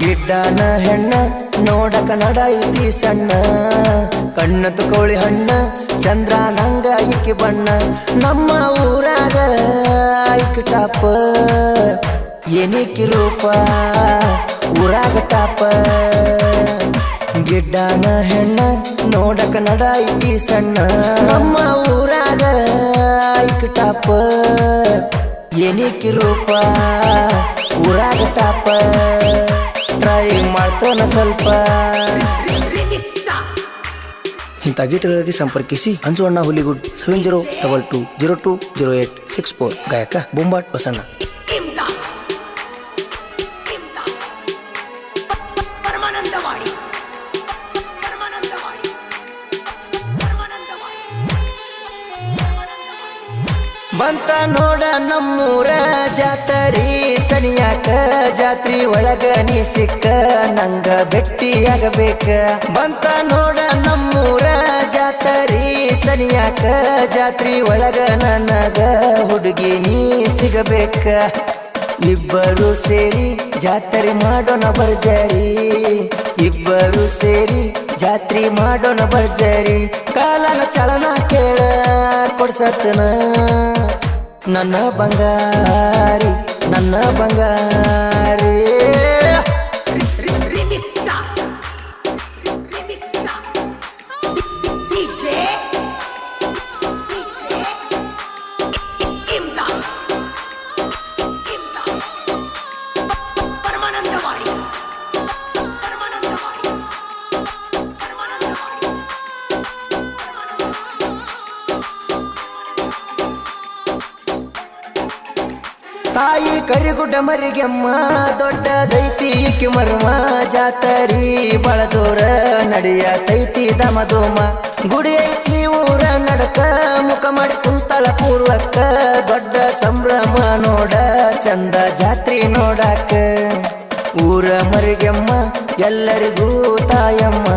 ಗಿಡ್ಡನ ಹೆಣ್ಣ ನೋಡಕ ನಡೈತಿ ಸಣ್ಣ ಕಣ್ಣತ್ತು ಕೋಳಿ ಹಣ್ಣ ಚಂದ್ರ ನಂಗ ಇಕ್ಕಿ ಬಣ್ಣ ನಮ್ಮ ಊರಾಗ ಐಕ್ ಟಾಪ ಏನಿಕ್ಕಿ ರೂಪ ಊರಾಗ ಟಾಪ ಗಿಡ್ಡನ ಹೆಣ್ಣ ನೋಡಕ ನಡೈತಿ ಸಣ್ಣ ನಮ್ಮ ಊರಾಗ ಐಕ್ ಟಾಪ ಏನಿಕ್ಕಿ ರೂಪ ಊರಾಗ ಟಾಪ ಟ್ರೈ ಮಾಡ್ತಾನ ಸ್ವಲ್ಪ ಇಂಥ ಗೀತೆಗಳಿಗೆ ಸಂಪರ್ಕಿಸಿ ಅಂಜು ಅಣ್ಣ ಹುಲಿಗುಡ್ 7022020864 ಗಾಯಕ ಬೊಂಬಾಟ್ ಬಸಣ್ಣ. ಬಂತ ನೋಡ ನಮ್ಮೂರ ಜಾತರಿ ಸನಿಯಾಕ ಜಾತ್ರಿ ಒಳಗ ನೀ ಸಿಕ್ಕ ನಂಗ ಭೆಟ್ಟಿಯಾಗಬೇಕ ಬಂತ ನೋಡ ನಮ್ಮೂರ ಜಾತರಿ ಸನಿಯಾಕ ಜಾತ್ರಿ ಒಳಗ ನನಗ ಹುಡುಗಿ ನೀ ಸಿಗಬೇಕ ಇಬ್ಬರು ಸೇರಿ ಜಾತ್ರೆ ಮಾಡೋಣ ಬರ್ಜರಿ ಇಬ್ಬರು ಸೇರಿ ಜಾತ್ರೆ ಮಾಡೋಣ ಬರ್ಜರಿ ಕಾಲನ ಚಲನ ಕೇಳ ಕೊಡ್ಸತನ ನನ್ನ ಬಂಗಾರಿ ನನ್ನ ಬಂಗಾರಿ ತಾಯಿ ಕರಿಗುಡ್ಡ ಮರಿಗೆಮ್ಮ ದೊಡ್ಡ ದೈತಿ ಇಕ್ಕಿ ಮರ್ಮ ಜಾತರಿ ಬಳದೋರ ನಡೆಯ ತೈತಿ ದಮದೋಮ ಗುಡಿ ಐತಿ ಊರ ನಡಕ ಮುಖ ಮಾಡಿ ಕುಂತಳ ಪೂರ್ವಕ್ಕ ದೊಡ್ಡ ಸಂಭ್ರಮ ನೋಡ ಚಂದ ಜಾತ್ರಿ ನೋಡಾಕ ಊರ ಮರಿಗೆಮ್ಮ ಎಲ್ಲರಿಗೂ ತಾಯಮ್ಮ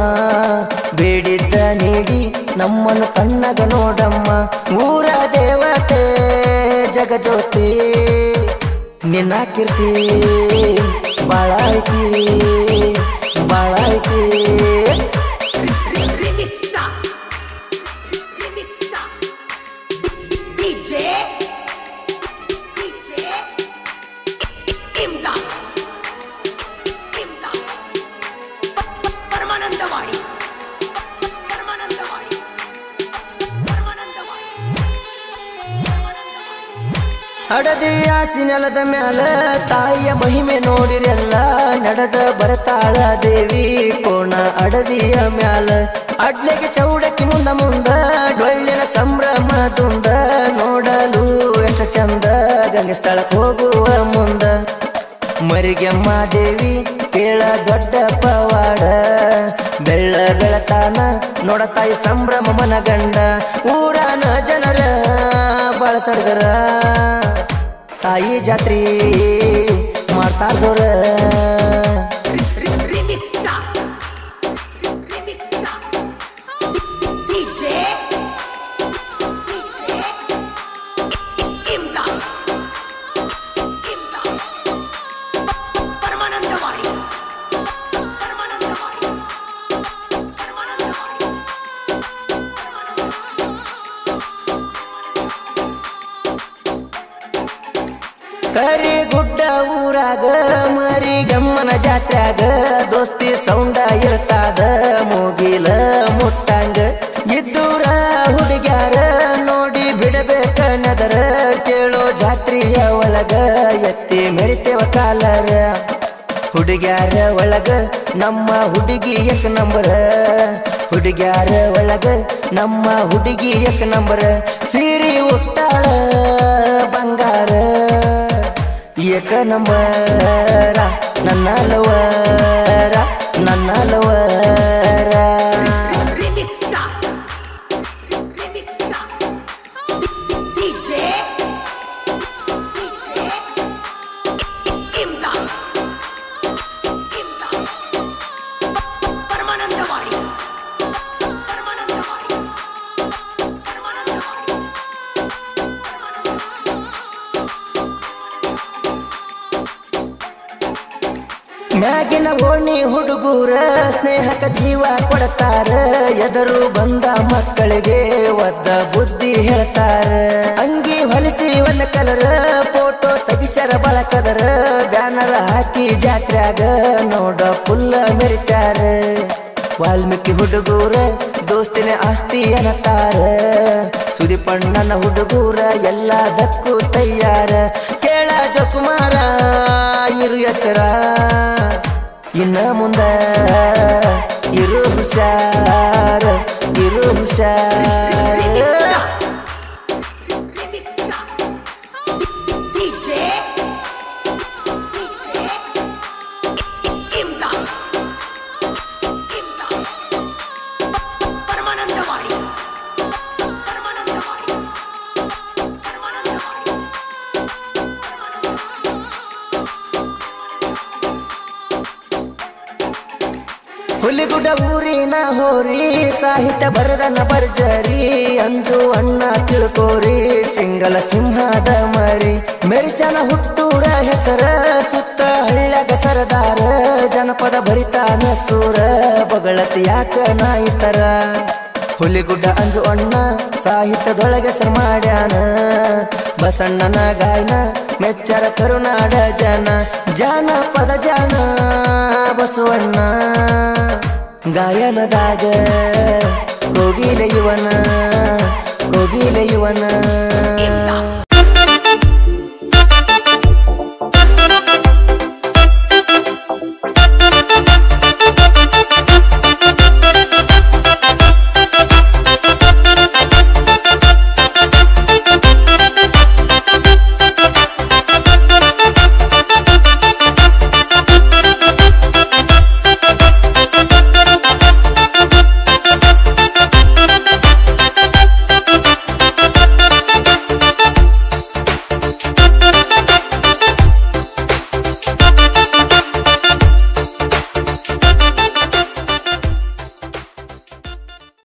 ಬೇಡಿದ್ದ ನೀಡಿ ನಮ್ಮನ್ನು ಕಣ್ಣಗ ನೋಡಮ್ಮ ಊರ ದೇವತೆ ಜಗಜ್ಯೋತಿ ನಿನ್ನ ಕೀರ್ತಿ ಬಾಳ ಐತಿ ಬಾಳ ಐತಿ ಹಡದಿ ಆಸಿ ನೆಲದ ಮ್ಯಾಲ ತಾಯಿಯ ಮಹಿಮೆ ನೋಡಿರೆಲ್ಲ ನಡೆದ ಬರತಾಳ ದೇವಿ ಕೋಣ ಅಡದಿಯ ಮ್ಯಾಲ ಅಡ್ಲೆಗೆ ಚೌಡಕ್ಕಿ ಮುಂದ ಮುಂದ ಡೊಳ್ಳಿನ ಸಂಭ್ರಮದುಂದ ನೋಡಲು ಎಷ್ಟ ಚಂದ ಗಂಗೆ ಸ್ಥಳಕ್ಕೆ ಹೋಗುವ ಮುಂದ ಮರಿಗೆಮ್ಮ ದೇವಿ ಕೇಳ ದೊಡ್ಡ ಪವಾಡ ಬೆಳ್ಳ ಬೆಳತಾನ ನೋಡತಾಯಿ ಸಂಭ್ರಮ ಮನಗಂಡ ಊರನ ಜನರ ಬಾಳ ಸಡಗರ ತಾಯಿ ಜಾತ್ರಿ ಮಾಡ್ತಾ ಜೋರ ಕರಿಗುಡ್ಡ ಊರಾಗ ಮರಿಗಮ್ಮನ ಜಾತ್ರ್ಯಾಗ ದೋಸ್ತಿ ಸೌಂಡ ಇರ್ತಾದ ಮುಗಿಲ ಮುಟ್ಟಂಗ ಇದ್ದೂರ ಹುಡುಗ್ಯಾರ ನೋಡಿ ಬಿಡಬೇಕ ನದರ ಕೇಳೋ ಜಾತ್ರೆಯ ಒಳಗ ಎತ್ತಿ ಮೆರಿತೇವ ಕಾಲರ ಹುಡುಗ್ಯಾರ ಒಳಗ ನಮ್ಮ ಹುಡುಗಿ ಏಕ ನಂಬರ ಹುಡುಗ್ಯಾರ ಒಳಗ ನಮ್ಮ ಹುಡುಗಿ ಏಕ ನಂಬರ ಸೀರಿ ಉಟ್ಟಾಳ ಬಂಗಾರ ಏಕ ನಂಬರ ನನ್ನ ಲವರ ನನ್ನ ಲವರ ಮ್ಯಾಗಿನ ಓಣಿ ಹುಡುಗೂರ ಸ್ನೇಹಕ ಜೀವ ಕೊಡ್ತಾರ ಎದರು ಬಂದ ಮಕ್ಕಳಿಗೆ ಒದ್ದ ಬುದ್ಧಿ ಹೇಳ್ತಾರ ಅಂಗಿ ಹೊಲಿಸಿ ಒಂದ ಕಲರ್ ಫೋಟೋ ತೆಗಿಸ್ಯಾರ ಬಳಕದರ ಬ್ಯಾನರ್ ಹಾಕಿ ಜಾತ್ರ್ಯಾಗ ನೋಡ ಫುಲ್ಲ ಮೆರಿತಾರ ವಾಲ್ಮೀಕಿ ಹುಡುಗೂರ ದೋಸ್ತಿನ ಆಸ್ತಿ ಅನ್ನತಾರ ಸುದೀಪಣ್ಣನ ಹುಡುಗೂರ ಎಲ್ಲದಕ್ಕೂ ತಯ್ಯಾರ ಕೇಳ ಜಕುಮಾರ ಇರು ಎಚ್ಚರ ಇನ್ನ ಮುಂದ ಇರು ಹುಷಾರ ಇರು ಹುಷಾರ ಹುಲಿಗುಡ ಊರಿನ ಹೋರಿ ಸಾಹಿತ್ಯ ಬರದನ ಬರ್ಜರಿ ಅಂಜು ಅಣ್ಣ ತಿಳ್ಕೋರಿ ಸಿಂಗಲ ಸಿಂಹದ ಮರಿ ಮೆರಿಸನ ಹುಟ್ಟೂರ ಹೆಸರ ಸುತ್ತ ಹಳ್ಳ್ಯಾಗ ಸರದಾರ ಜನಪದ ಭರಿತಾನ ಸೂರ ಬಗಳತಿ ಯಾಕ ನಾಯಿತರ ಹುಲಿಗುಡ್ಡ ಅಂಜು ಅಣ್ಣ ಸಾಹಿತ್ಯದೊಳಗೆ ಹೆಸರು ಮಾಡ್ಯಾನ ಬಸಣ್ಣನ ಗಾಯನ ಮೆಚ್ಚರ ಕರುನಾಡ ಜನ ಜಾನಪದ ಜನ ಬಸವಣ್ಣ ಗಾಯನದಾಗ ಕೋಗಿಲೆ ಇವನ